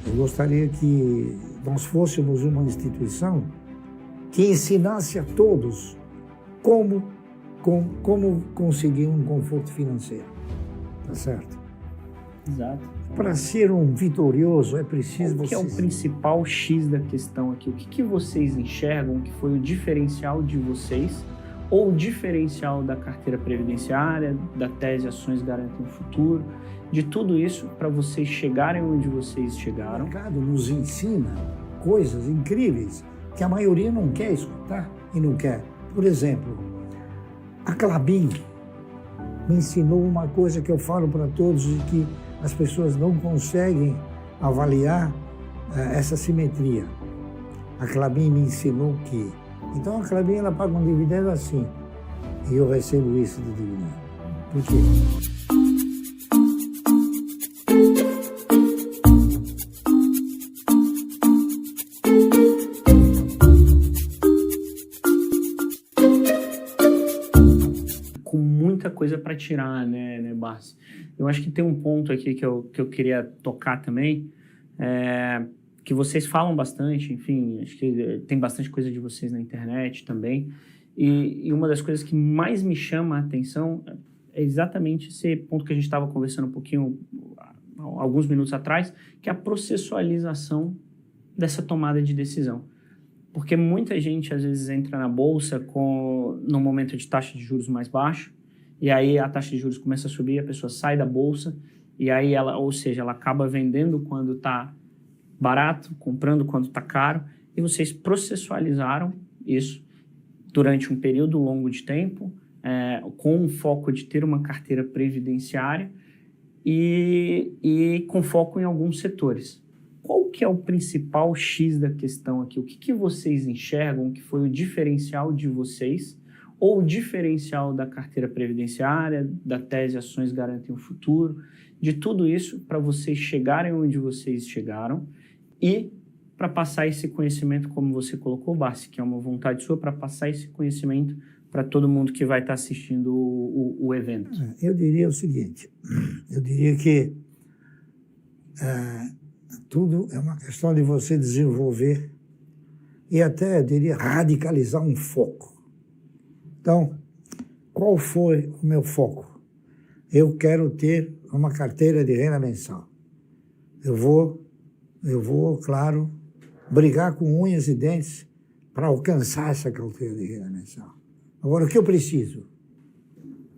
Eu gostaria que nós fôssemos uma instituição que ensinasse a todos como conseguir um conforto financeiro. Tá certo? Exato. Para ser um vitorioso é preciso Qual que é o principal X da questão aqui? O que vocês enxergam que foi o diferencial de vocês ou o diferencial da carteira previdenciária, da tese Ações Garantem o Futuro, de tudo isso para vocês chegarem onde vocês chegaram? O mercado nos ensina coisas incríveis que a maioria não quer escutar e não quer. Por exemplo, a Klabin me ensinou uma coisa que eu falo para todos e que as pessoas não conseguem avaliar essa simetria. A Klabin me ensinou que... Então a Klabin ela paga um dividendo assim e eu recebo isso de dividendo. Por quê? Coisa para tirar, né, Barsi? Eu acho que tem um ponto aqui que eu queria tocar também, que vocês falam bastante, enfim, acho que tem bastante coisa de vocês na internet também, e uma das coisas que mais me chama a atenção é exatamente esse ponto que a gente estava conversando um pouquinho, alguns minutos atrás, que é a processualização dessa tomada de decisão. Porque muita gente, às vezes, entra na bolsa no momento de taxa de juros mais baixa, e aí a taxa de juros começa a subir, a pessoa sai da bolsa, e aí ela acaba vendendo quando está barato, comprando quando está caro, e vocês processualizaram isso durante um período longo de tempo, com o foco de ter uma carteira previdenciária e com foco em alguns setores. Qual que é o principal X da questão aqui? O que vocês enxergam que foi o diferencial de vocês ou o diferencial da carteira previdenciária, da tese Ações Garantem o Futuro, de tudo isso para vocês chegarem onde vocês chegaram e para passar esse conhecimento, como você colocou, Barsi, que é uma vontade sua, para passar esse conhecimento para todo mundo que vai estar assistindo o evento? Eu diria o seguinte, eu diria que tudo é uma questão de você desenvolver e até, eu diria, radicalizar um foco. Então, qual foi o meu foco? Eu quero ter uma carteira de renda mensal. Eu vou, claro, brigar com unhas e dentes para alcançar essa carteira de renda mensal. Agora, o que eu preciso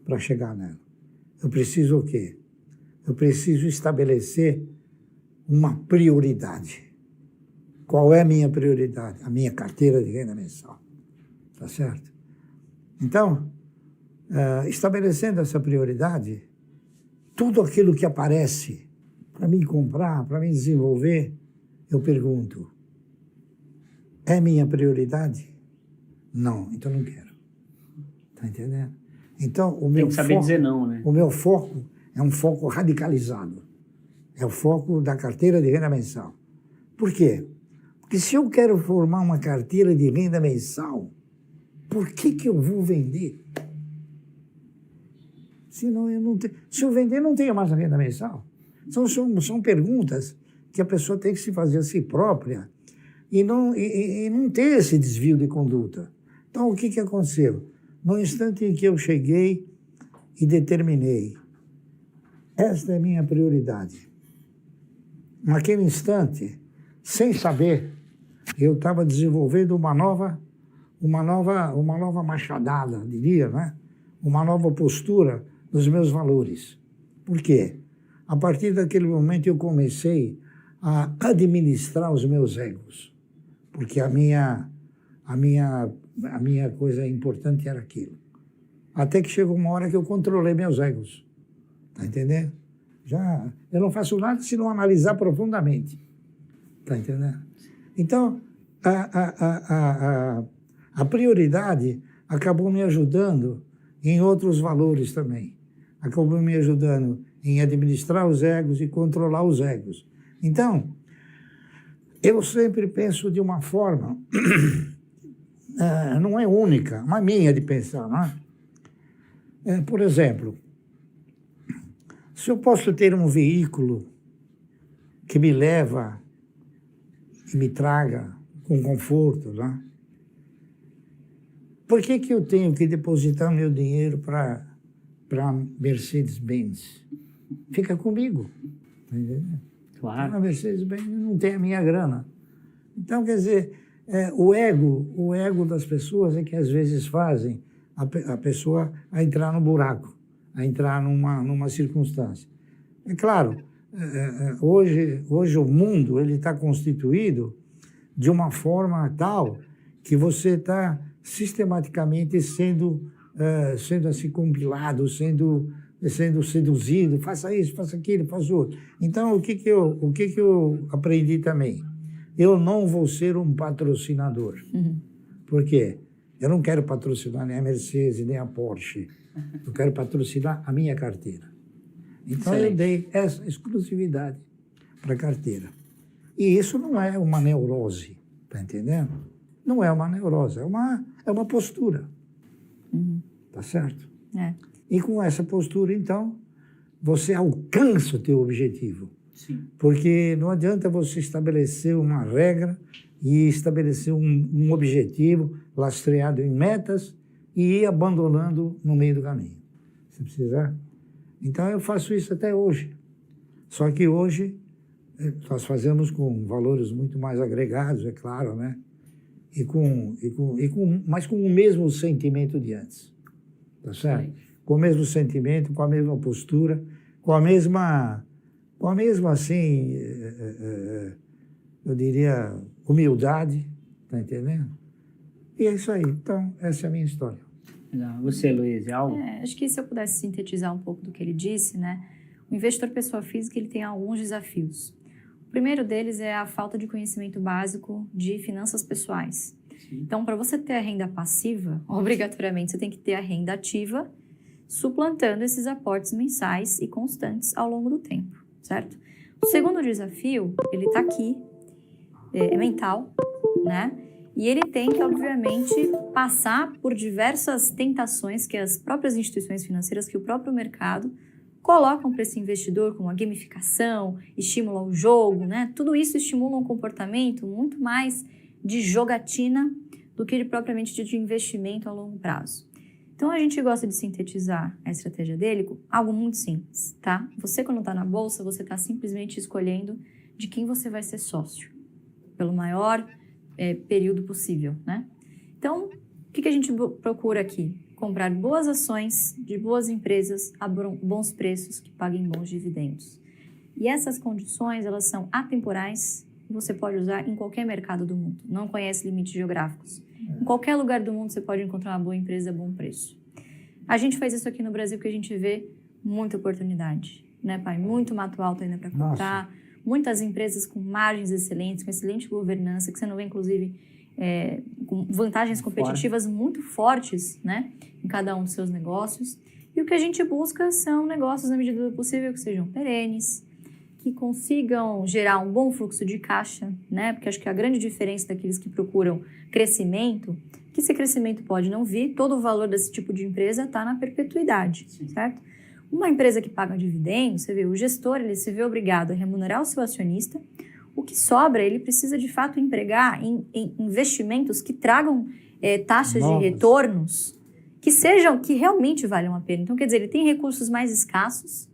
para chegar nela? Eu preciso o quê? Eu preciso estabelecer uma prioridade. Qual é a minha prioridade? A minha carteira de renda mensal. Tá certo? Então, estabelecendo essa prioridade, tudo aquilo que aparece para mim comprar, para mim desenvolver, eu pergunto, é minha prioridade? Não, então não quero. Tá entendendo? Então, o meu tem que saber dizer não, né? O meu foco é um foco radicalizado. É o foco da carteira de renda mensal. Por quê? Porque se eu quero formar uma carteira de renda mensal, por que eu vou vender? Senão eu não tenho. Se eu vender, não tenho mais a renda mensal. São perguntas que a pessoa tem que se fazer a si própria e não ter esse desvio de conduta. Então, o que aconteceu? No instante em que eu cheguei e determinei, esta é a minha prioridade. Naquele instante, sem saber, eu estava desenvolvendo uma nova machadada, diria, né? Uma nova postura dos meus valores. Por quê? A partir daquele momento eu comecei a administrar os meus egos, porque a minha coisa importante era aquilo. Até que chegou uma hora que eu controlei meus egos. Tá entendendo? Eu não faço nada se não analisar profundamente. Tá entendendo? Então, a prioridade acabou me ajudando em outros valores também. Acabou me ajudando em administrar os egos e controlar os egos. Então, eu sempre penso de uma forma, não é única, mas minha de pensar, não é? Por exemplo, se eu posso ter um veículo que me leva e me traga com conforto, né? Por que que eu tenho que depositar meu dinheiro para Mercedes-Benz? Fica comigo. Tá entendendo? Claro. A Mercedes-Benz não tem a minha grana. Então, quer dizer, o ego das pessoas é que às vezes fazem a pessoa a entrar no buraco, a entrar numa circunstância. É claro, hoje o mundo ele está constituído de uma forma tal que você está sistematicamente sendo assim compilado, sendo seduzido, faça isso, faça aquilo, faça outro. Então, o que que eu aprendi também? Eu não vou ser um patrocinador. Por quê? Eu não quero patrocinar nem a Mercedes, nem a Porsche. Eu quero patrocinar a minha carteira. Então, Excelente. eu dei essa exclusividade para a carteira. E isso não é uma neurose, tá entendendo? Não é uma neurose, é uma postura. Tá certo? É. E com essa postura, então, você alcança o teu objetivo. Sim. Porque não adianta você estabelecer uma regra e estabelecer um objetivo lastreado em metas e ir abandonando no meio do caminho. Se precisar. Então, eu faço isso até hoje. Só que hoje nós fazemos com valores muito mais agregados, é claro, né? Mas com o mesmo sentimento de antes. Tá certo? Com o mesmo sentimento, com a mesma postura, com a mesma assim, eu diria, humildade, tá entendendo? E é isso aí. Então, essa é a minha história. Legal. Você, Luiz, é algo? Acho que se eu pudesse sintetizar um pouco do que ele disse, né? O investidor pessoa física ele tem alguns desafios. O primeiro deles é a falta de conhecimento básico de finanças pessoais. Sim. Então, para você ter a renda passiva, obrigatoriamente você tem que ter a renda ativa, suplantando esses aportes mensais e constantes ao longo do tempo, certo? O segundo desafio, ele está aqui, é mental, né? E ele tem que, obviamente, passar por diversas tentações que as próprias instituições financeiras, que o próprio mercado colocam para esse investidor, como a gamificação, estímulo ao jogo, né? Tudo isso estimula um comportamento muito mais de jogatina do que propriamente de investimento a longo prazo. Então, a gente gosta de sintetizar a estratégia dele com algo muito simples, tá? Você, quando está na bolsa, você está simplesmente escolhendo de quem você vai ser sócio, pelo maior período possível, né? Então, o que a gente procura aqui? Comprar boas ações de boas empresas a bons preços que paguem bons dividendos. E essas condições, elas são atemporais e você pode usar em qualquer mercado do mundo. Não conhece limites geográficos. Em qualquer lugar do mundo você pode encontrar uma boa empresa a bom preço. A gente faz isso aqui no Brasil porque a gente vê muita oportunidade, né, pai? Muito mato alto ainda para comprar. Nossa. Muitas empresas com margens excelentes, com excelente governança, que você não vê, inclusive, com vantagens competitivas muito fortes, né, em cada um dos seus negócios. E o que a gente busca são negócios, na medida do possível, que sejam perenes, que consigam gerar um bom fluxo de caixa, né, porque acho que a grande diferença daqueles que procuram crescimento, que esse crescimento pode não vir, todo o valor desse tipo de empresa está na perpetuidade, certo? Uma empresa que paga dividendos, você vê, o gestor ele se vê obrigado a remunerar o seu acionista, o que sobra ele precisa de fato empregar em investimentos que tragam taxas de retornos que realmente valham a pena. Então, quer dizer, ele tem recursos mais escassos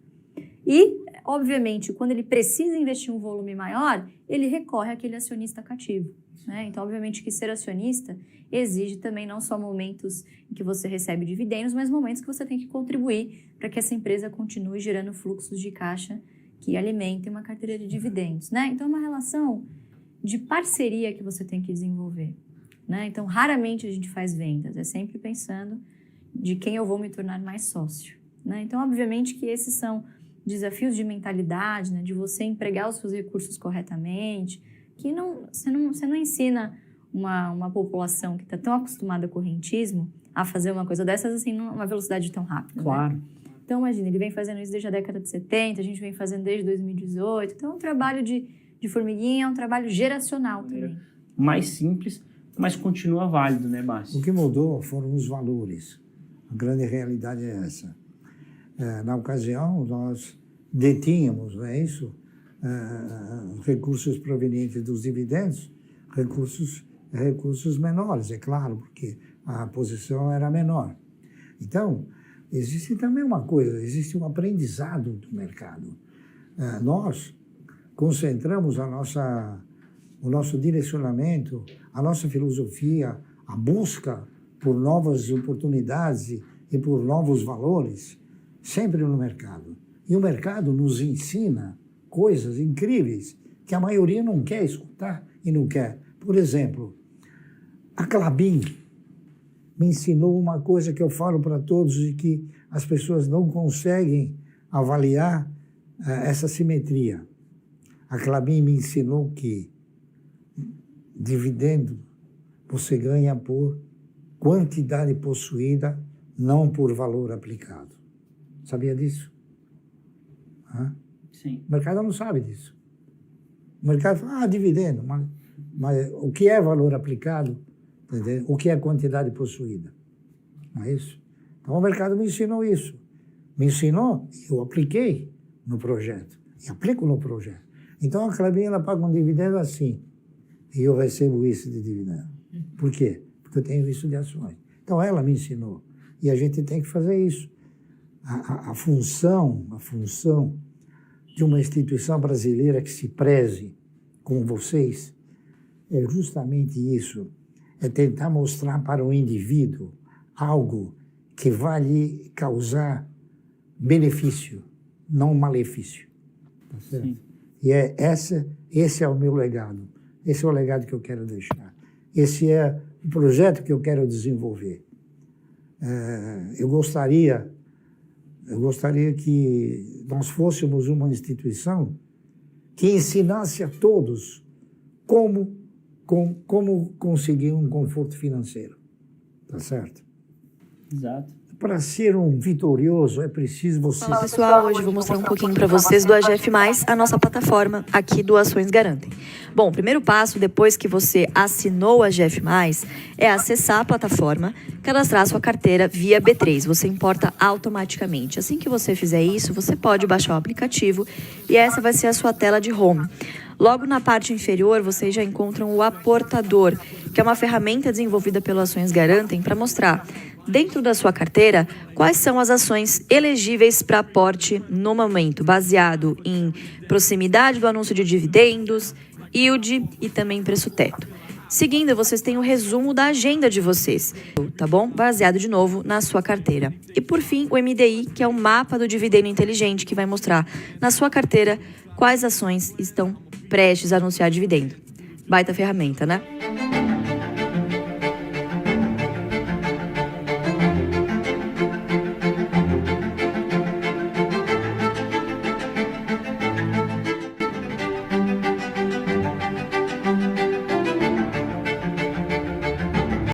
e, obviamente, quando ele precisa investir um volume maior, ele recorre àquele acionista cativo, né? Então, obviamente que ser acionista exige também não só momentos em que você recebe dividendos, mas momentos que você tem que contribuir para que essa empresa continue gerando fluxos de caixa que alimentem uma carteira de dividendos, né? Então, é uma relação de parceria que você tem que desenvolver, né? Então, raramente a gente faz vendas, é sempre pensando de quem eu vou me tornar mais sócio, né? Então, obviamente que esses são desafios de mentalidade, né? De você empregar os seus recursos corretamente, que você não ensina uma população que está tão acostumada com o correntismo a fazer uma coisa dessas assim numa velocidade tão rápida. Claro. Né? Então, imagina, ele vem fazendo isso desde a década de 70, a gente vem fazendo desde 2018. Então, é um trabalho de formiguinha, é um trabalho geracional também. Mais simples, mas continua válido, né, Márcio? O que mudou foram os valores. A grande realidade é essa. Na ocasião, nós detínhamos, não é isso? recursos provenientes dos dividendos, recursos menores, é claro, porque a posição era menor. Então, existe também uma coisa, existe um aprendizado do mercado. Nós concentramos o nosso direcionamento, a nossa filosofia, a busca por novas oportunidades e por novos valores, sempre no mercado. E o mercado nos ensina coisas incríveis que a maioria não quer escutar e não quer. Por exemplo, a Klabin me ensinou uma coisa que eu falo para todos e que as pessoas não conseguem avaliar essa simetria. A Klabin me ensinou que dividendo você ganha por quantidade possuída, não por valor aplicado. Sabia disso? Sim. O mercado não sabe disso. O mercado fala, dividendo, mas o que é valor aplicado? Entendeu? O que é quantidade possuída? Não é isso? Então o mercado me ensinou isso. Me ensinou, eu apliquei no projeto. E aplico no projeto. Então a Klabin, ela paga um dividendo assim. E eu recebo isso de dividendo. Por quê? Porque eu tenho isso de ações. Então ela me ensinou. E a gente tem que fazer isso. A função de uma instituição brasileira que se preze com vocês é justamente isso. É tentar mostrar para o indivíduo algo que vai lhe causar benefício, não malefício. Tá certo? Sim. E esse é o meu legado. Esse é o legado que eu quero deixar. Esse é o projeto que eu quero desenvolver. Eu gostaria que nós fôssemos uma instituição que ensinasse a todos como conseguir um conforto financeiro. Tá certo? Exato. Para ser um vitorioso, é preciso você... Olá, pessoal. Hoje eu vou mostrar um pouquinho para vocês do AGF+, a nossa plataforma aqui do Ações Garantem. Bom, o primeiro passo, depois que você assinou o AGF+, é acessar a plataforma, cadastrar a sua carteira via B3. Você importa automaticamente. Assim que você fizer isso, você pode baixar o aplicativo e essa vai ser a sua tela de home. Logo na parte inferior, vocês já encontram o aportador, que é uma ferramenta desenvolvida pelo Ações Garantem para mostrar, dentro da sua carteira, quais são as ações elegíveis para aporte no momento, baseado em proximidade do anúncio de dividendos, yield e também preço-teto. Seguindo, vocês têm o resumo da agenda de vocês, tá bom? Baseado de novo na sua carteira. E por fim, o MDI, que é o mapa do dividendo inteligente, que vai mostrar na sua carteira quais ações estão prestes a anunciar dividendo. Baita ferramenta, né?